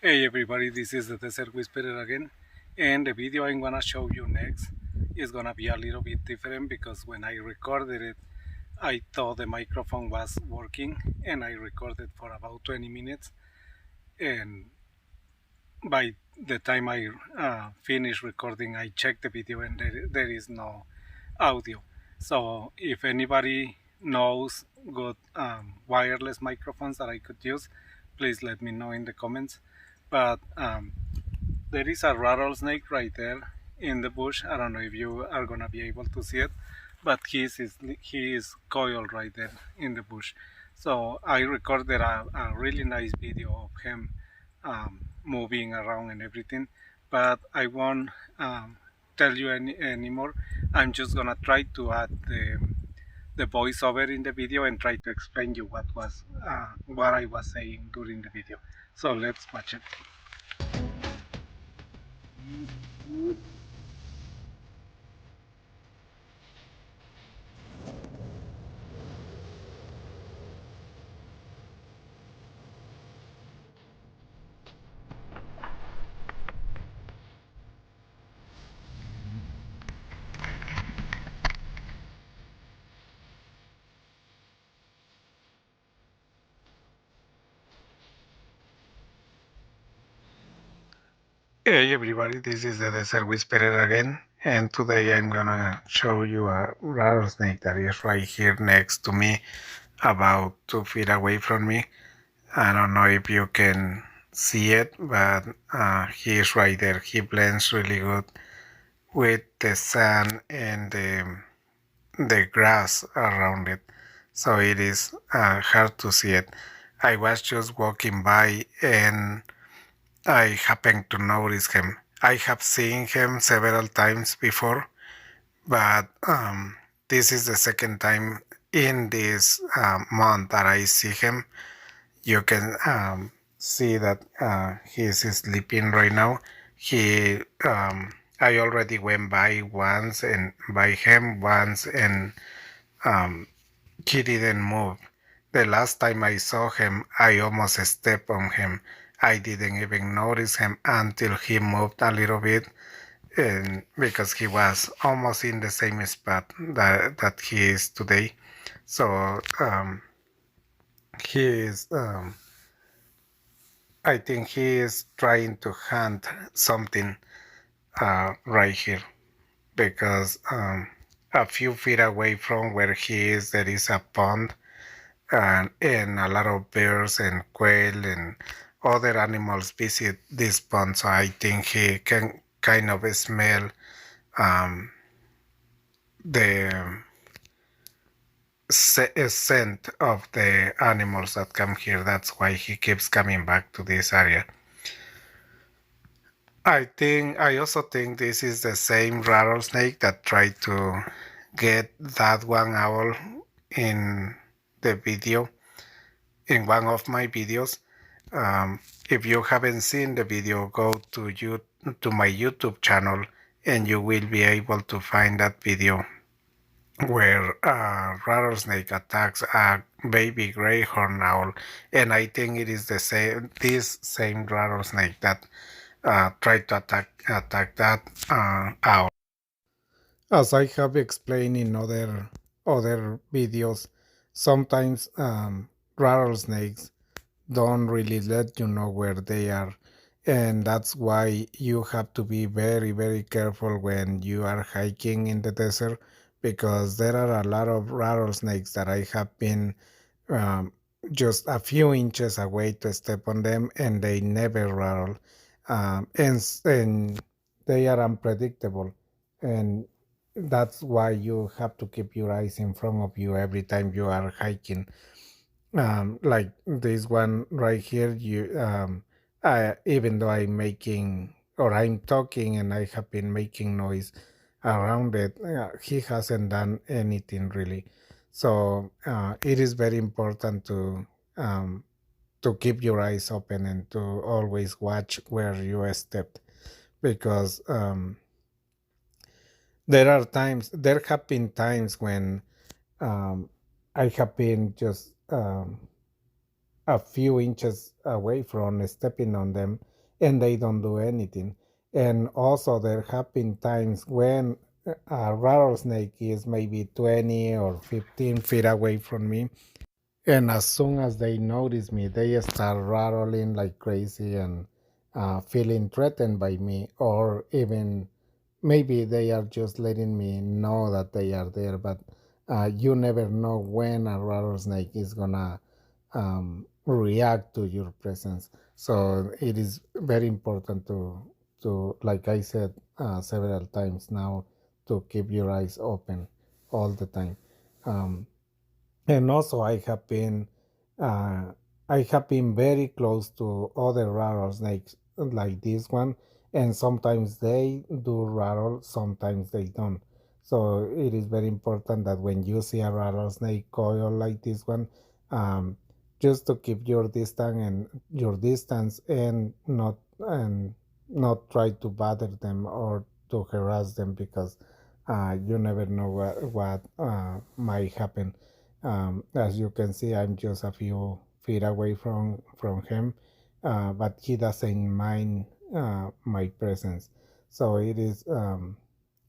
Hey everybody, this is the Desert Whisperer again, and the video I'm gonna show you next is gonna be a little bit different because when I recorded it, I thought the microphone was working and I recorded for about 20 minutes, and by the time I finished recording, I checked the video and there is no audio. So if anybody knows good wireless microphones that I could use, please let me know in the comments. But there is a rattlesnake right there in the bush. I don't know if you are gonna be able to see it, but he is coiled right there in the bush. So I recorded a really nice video of him moving around and everything, but I won't tell you anymore. I'm just gonna try to add the voiceover in the video and try to explain you what I was saying during the video. So let's watch it. Hey everybody, this is the Desert Whisperer again, and today I'm gonna show you a rattlesnake that is right here next to me, about 2 feet away from me. I don't know if you can see it, but he is right there. He blends really good with the sun and the grass around it, so it is hard to see it. I was just walking by and I happened to notice him. I have seen him several times before, but this is the second time in this month that I see him. You can see that he's sleeping right now. He, I already went by him once, and um, he didn't move. The last time I saw him, I almost stepped on him. I didn't even notice him until he moved a little bit, and because he was almost in the same spot that he is today. So he is, I think he is trying to hunt something right here, because a few feet away from where he is, there is a pond, and a lot of bears and quail and other animals visit this pond. So I think he can kind of smell um, the scent of the animals that come here. That's why he keeps coming back to this area. I also think this is the same rattlesnake that tried to get that one owl in the video, in one of my videos. If you haven't seen the video, go to my YouTube channel, and you will be able to find that video where rattlesnake attacks a baby greyhorn owl, and I think it is this same rattlesnake that tried to attack that owl. As I have explained in other videos, sometimes rattlesnakes don't really let you know where they are, and that's why you have to be very careful when you are hiking in the desert, because there are a lot of rattlesnakes that I have been um, just a few inches away to step on them, and they never rattle, and they are unpredictable, and that's why you have to keep your eyes in front of you every time you are hiking. Like this one right here, even though I'm making, or I'm talking, and I have been making noise around it, he hasn't done anything really. So it is very important um, to keep your eyes open and to always watch where you stepped, because there have been times when um, I have been just a few inches away from stepping on them, and they don't do anything. And also, there have been times when a rattlesnake is maybe 20 or 15 feet away from me, and as soon as they notice me, they start rattling like crazy and feeling threatened by me, or even maybe they are just letting me know that they are there. But you never know when a rattlesnake is gonna react to your presence. So it is very important to like I said several times now, to keep your eyes open all the time. Um, and also uh, I have been very close to other rattlesnakes like this one, and sometimes they do rattle, sometimes they don't. So it is very important that when you see a rattlesnake coil like this one, um, just to keep your distance, and not try to bother them or to harass them, because you never know what might happen. As you can see, I'm just a few feet away from him, but he doesn't mind my presence. So it is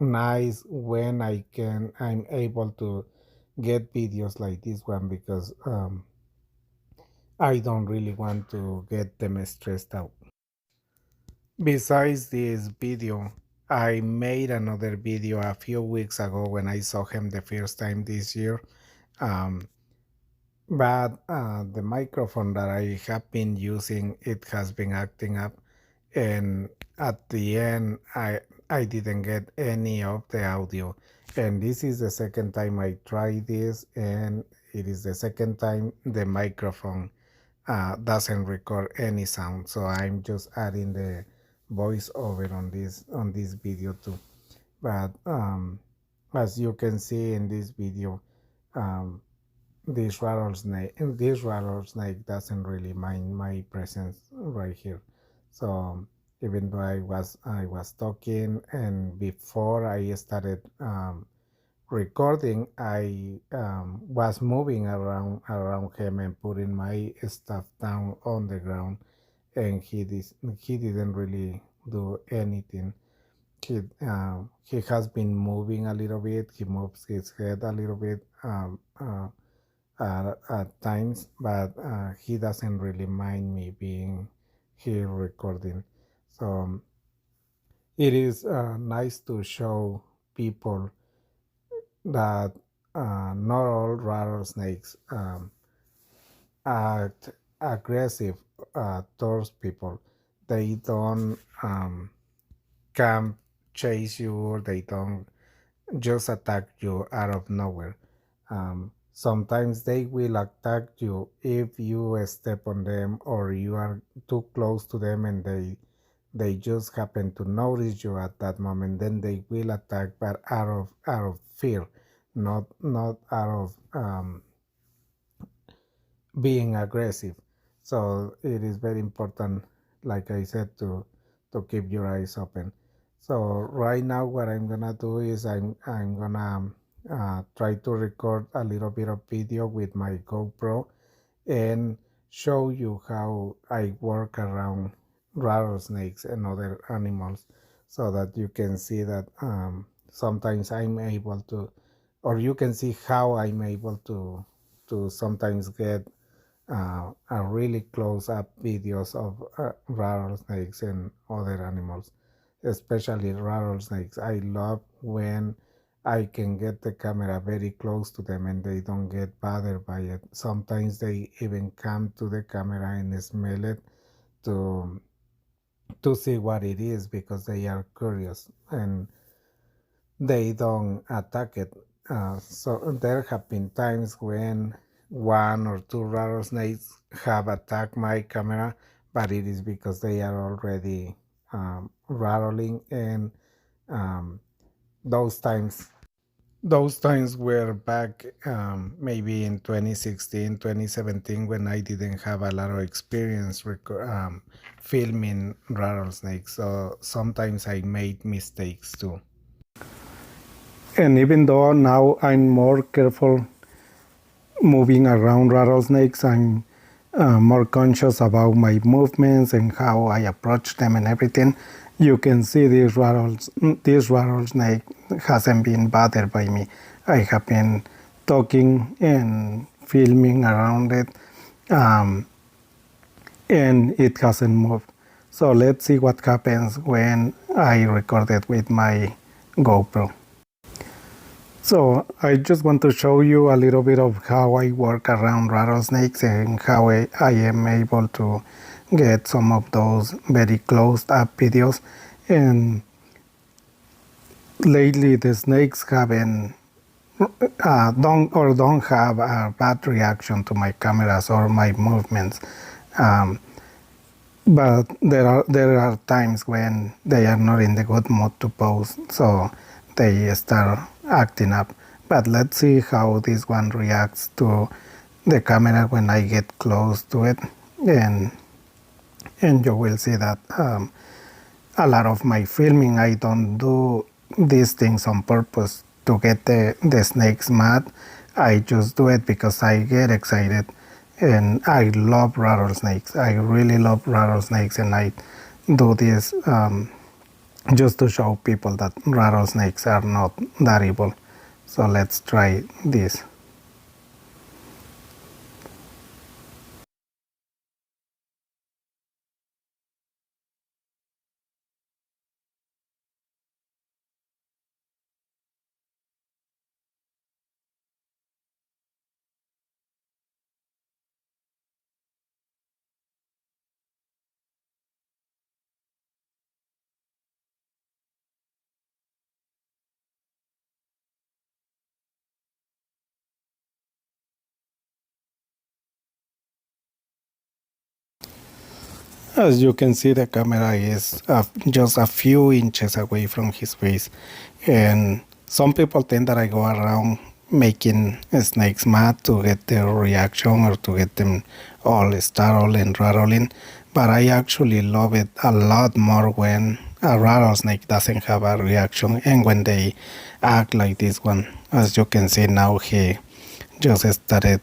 nice when I'm able to get videos like this one, because I don't really want to get them stressed out. Besides this video, I made another video a few weeks ago when I saw him the first time this year. Um, but the microphone that I have been using, it has been acting up, and at the end I didn't get any of the audio. And this is the second time I try this, and it is the second time the microphone doesn't record any sound. So I'm just adding the voiceover on this video too. But as you can see in this video, um, this rattlesnake doesn't really mind my presence right here. So even though I was talking, and before I started recording, I was moving around him and putting my stuff down on the ground, and he didn't really do anything. He has been moving a little bit. He moves his head a little bit at times, but he doesn't really mind me being here recording. So it is nice to show people that not all rattlesnakes act aggressive towards people. They don't come chase you, or they don't just attack you out of nowhere. Sometimes they will attack you if you step on them, or you are too close to them, and they just happen to notice you at that moment. Then they will attack, but out of fear, not out of being aggressive. So it is very important, like I said, to keep your eyes open. So right now, what I'm gonna do is I'm gonna try to record a little bit of video with my GoPro, and show you how I work around rattlesnakes and other animals, so that you can see that sometimes I'm able to, or you can see how I'm able to sometimes get a really close up videos of rattlesnakes and other animals, especially rattlesnakes. I love when I can get the camera very close to them and they don't get bothered by it. Sometimes they even come to the camera and smell it to to see what it is, because they are curious and they don't attack it. So there have been times when one or two rattlesnakes have attacked my camera, but it is because they are already rattling, and um, those times those times were back maybe in 2016, 2017, when I didn't have a lot of experience filming rattlesnakes. So sometimes I made mistakes too. And even though now I'm more careful moving around rattlesnakes, more conscious about my movements and how I approach them and everything, you can see this rattlesnake hasn't been bothered by me. I have been talking and filming around it, um, and it hasn't moved. So let's see what happens when I record it with my GoPro. So I just want to show you a little bit of how I work around rattlesnakes and how I am able to get some of those very closed up videos. And lately the snakes haven't don't have a bad reaction to my cameras or my movements. Um, but there are times when they are not in the good mood to pose, so they start acting up. But let's see how this one reacts to the camera when I get close to it, and you will see that a lot of my filming, I don't do these things on purpose to get the snakes mad. I just do it because I get excited, and I love rattlesnakes. I really love rattlesnakes, and I do this just to show people that rattlesnakes are not that evil. So let's try this. As you can see, the camera is just a few inches away from his face, and some people think that I go around making snakes mad to get their reaction or to get them all startled and rattling, but I actually love it a lot more when a rattlesnake doesn't have a reaction and when they act like this one. As you can see now, he just started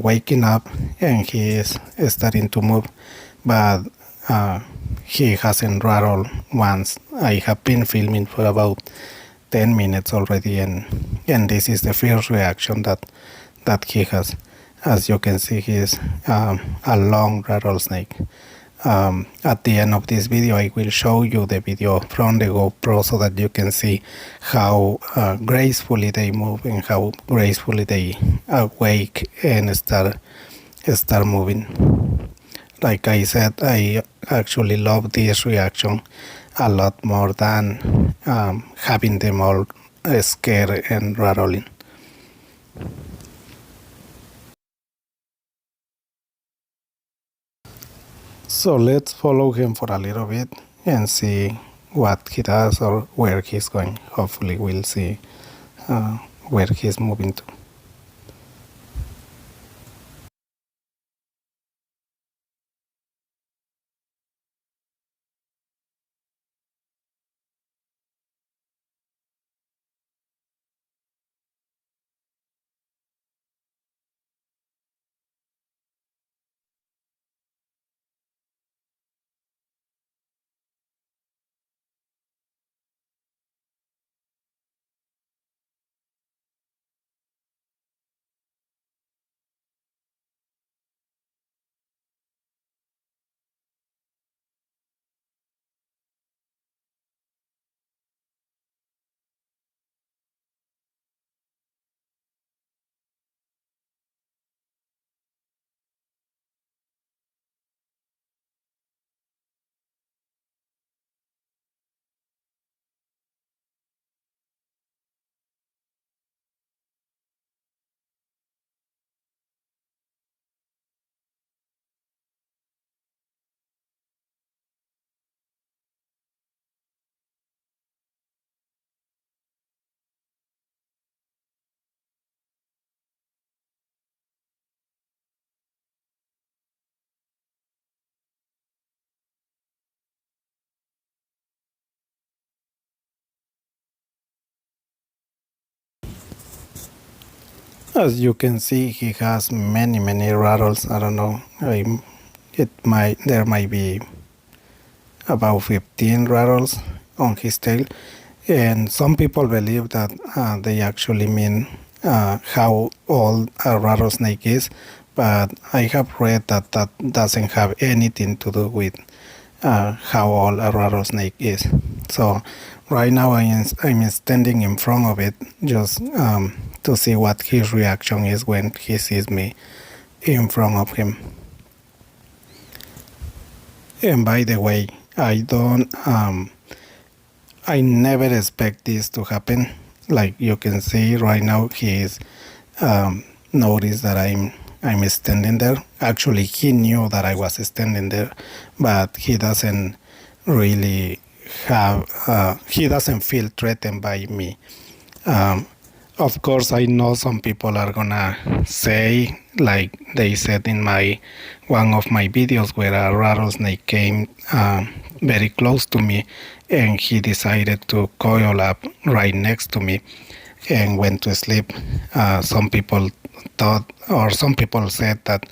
waking up and he is starting to move, but uh, he hasn't rattled once. I have been filming for about 10 minutes already, and this is the first reaction that he has. As you can see, he is a long rattlesnake. At the end of this video, I will show you the video from the GoPro so that you can see how gracefully they move and how gracefully they awake and start moving. Like I said, I actually love this reaction a lot more than having them all scared and rattling. So let's follow him for a little bit and see what he does or where he's going. Hopefully we'll see where he's moving to. As you can see, he has many rattles. I don't know. There might be about 15 rattles on his tail, and some people believe that they actually mean how old a rattlesnake is, but I have read that that doesn't have anything to do with how old a rattlesnake is. So right now I'm standing in front of it just to see what his reaction is when he sees me in front of him. And by the way, I never expect this to happen. Like you can see right now, he is noticed that I'm standing there. Actually, he knew that I was standing there, but he doesn't really he doesn't feel threatened by me. Um, of course, I know some people are gonna say, like they said in one of my videos, where a rattlesnake came very close to me, and he decided to coil up right next to me and went to sleep. Some people thought, or some people said that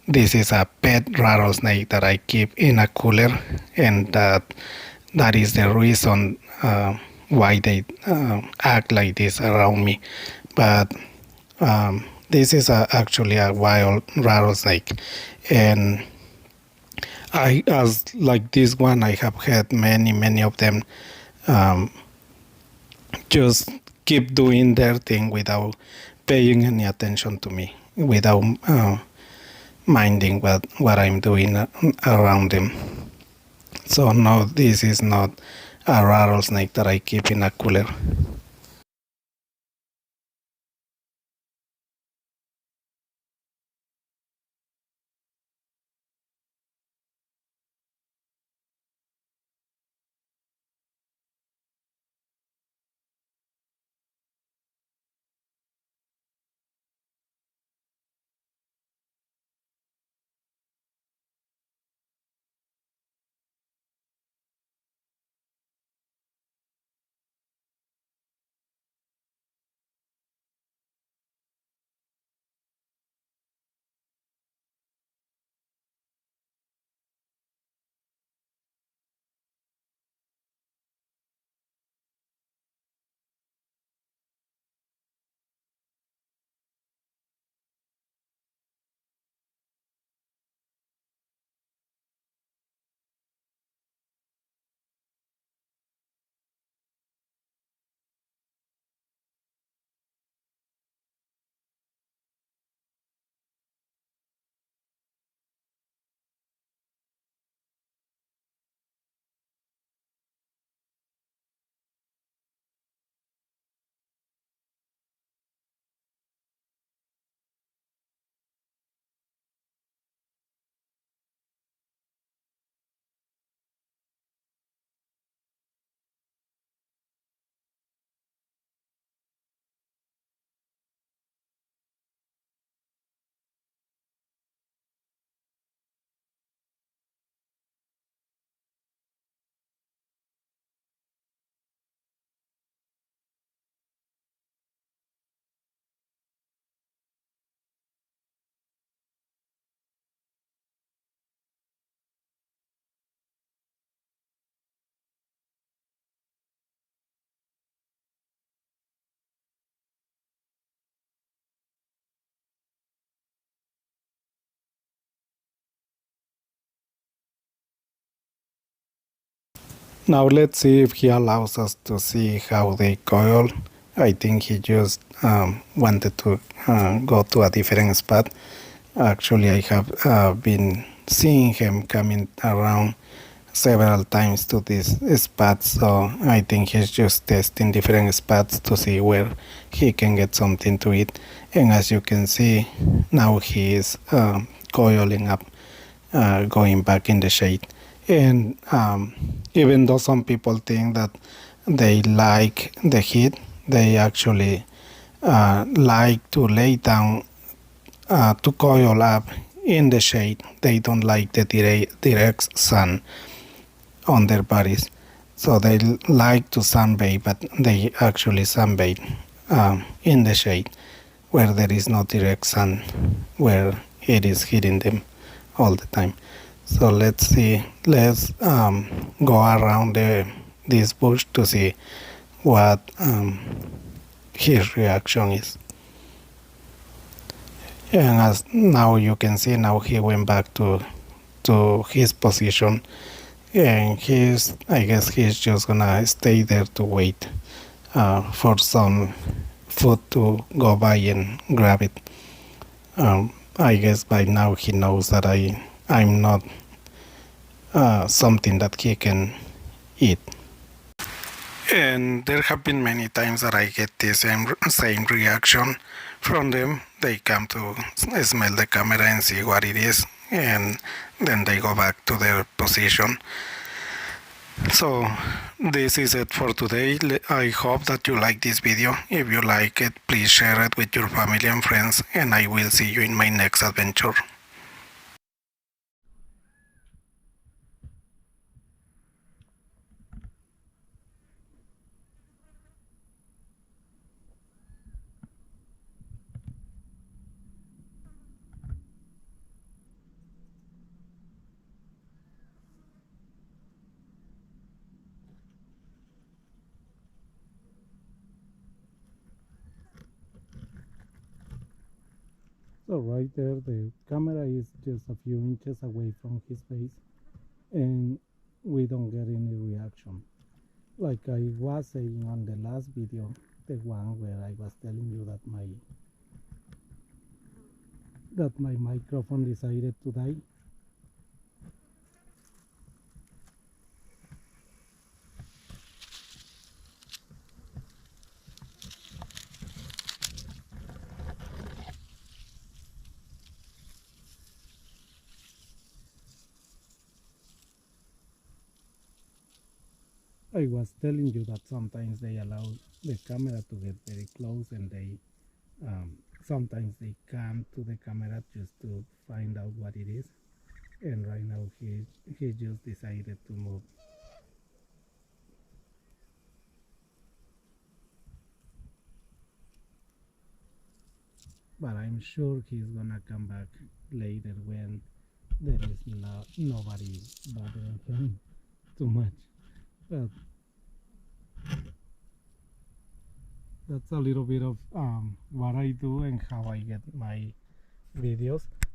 this is a pet rattlesnake that I keep in a cooler, and that is the reason why they act like this around me. But this is actually a wild rattlesnake, and as like this one, I have had many of them. Um, just keep doing their thing without paying any attention to me, without minding what I'm doing around them. So no, this is not a rattlesnake that I keep in a cooler. Now let's see if he allows us to see how they coil. I think he just wanted to go to a different spot. Actually, I have been seeing him coming around several times to this spot, so I think he's just testing different spots to see where he can get something to eat. And as you can see, now he is coiling up, going back in the shade. And even though some people think that they like the heat, they actually like to lay down to coil up in the shade. They don't like the direct sun on their bodies. So they like to sunbathe, but they actually sunbathe in the shade where there is no direct sun, where it is hitting them all the time. So let's see, let's go around this bush to see what his reaction is. And as now you can see, now he went back to his position, and I guess he's just gonna stay there to wait for some food to go by and grab it. I guess by now he knows that I'm not something that he can eat. And there have been many times that I get the same reaction from them. They come to smell the camera and see what it is, and then they go back to their position. So this is it for today. I hope that you like this video. If you like it, please share it with your family and friends, and I will see you in my next adventure. So right there, the camera is just a few inches away from his face, and we don't get any reaction. Like I was saying on the last video, the one where I was telling you that my microphone decided to die. I was telling you that sometimes they allow the camera to get very close, and they sometimes they come to the camera just to find out what it is. And right now he just decided to move. But I'm sure he's gonna come back later when there is nobody bothering him too much. But that's a little bit of what I do and how I get my videos.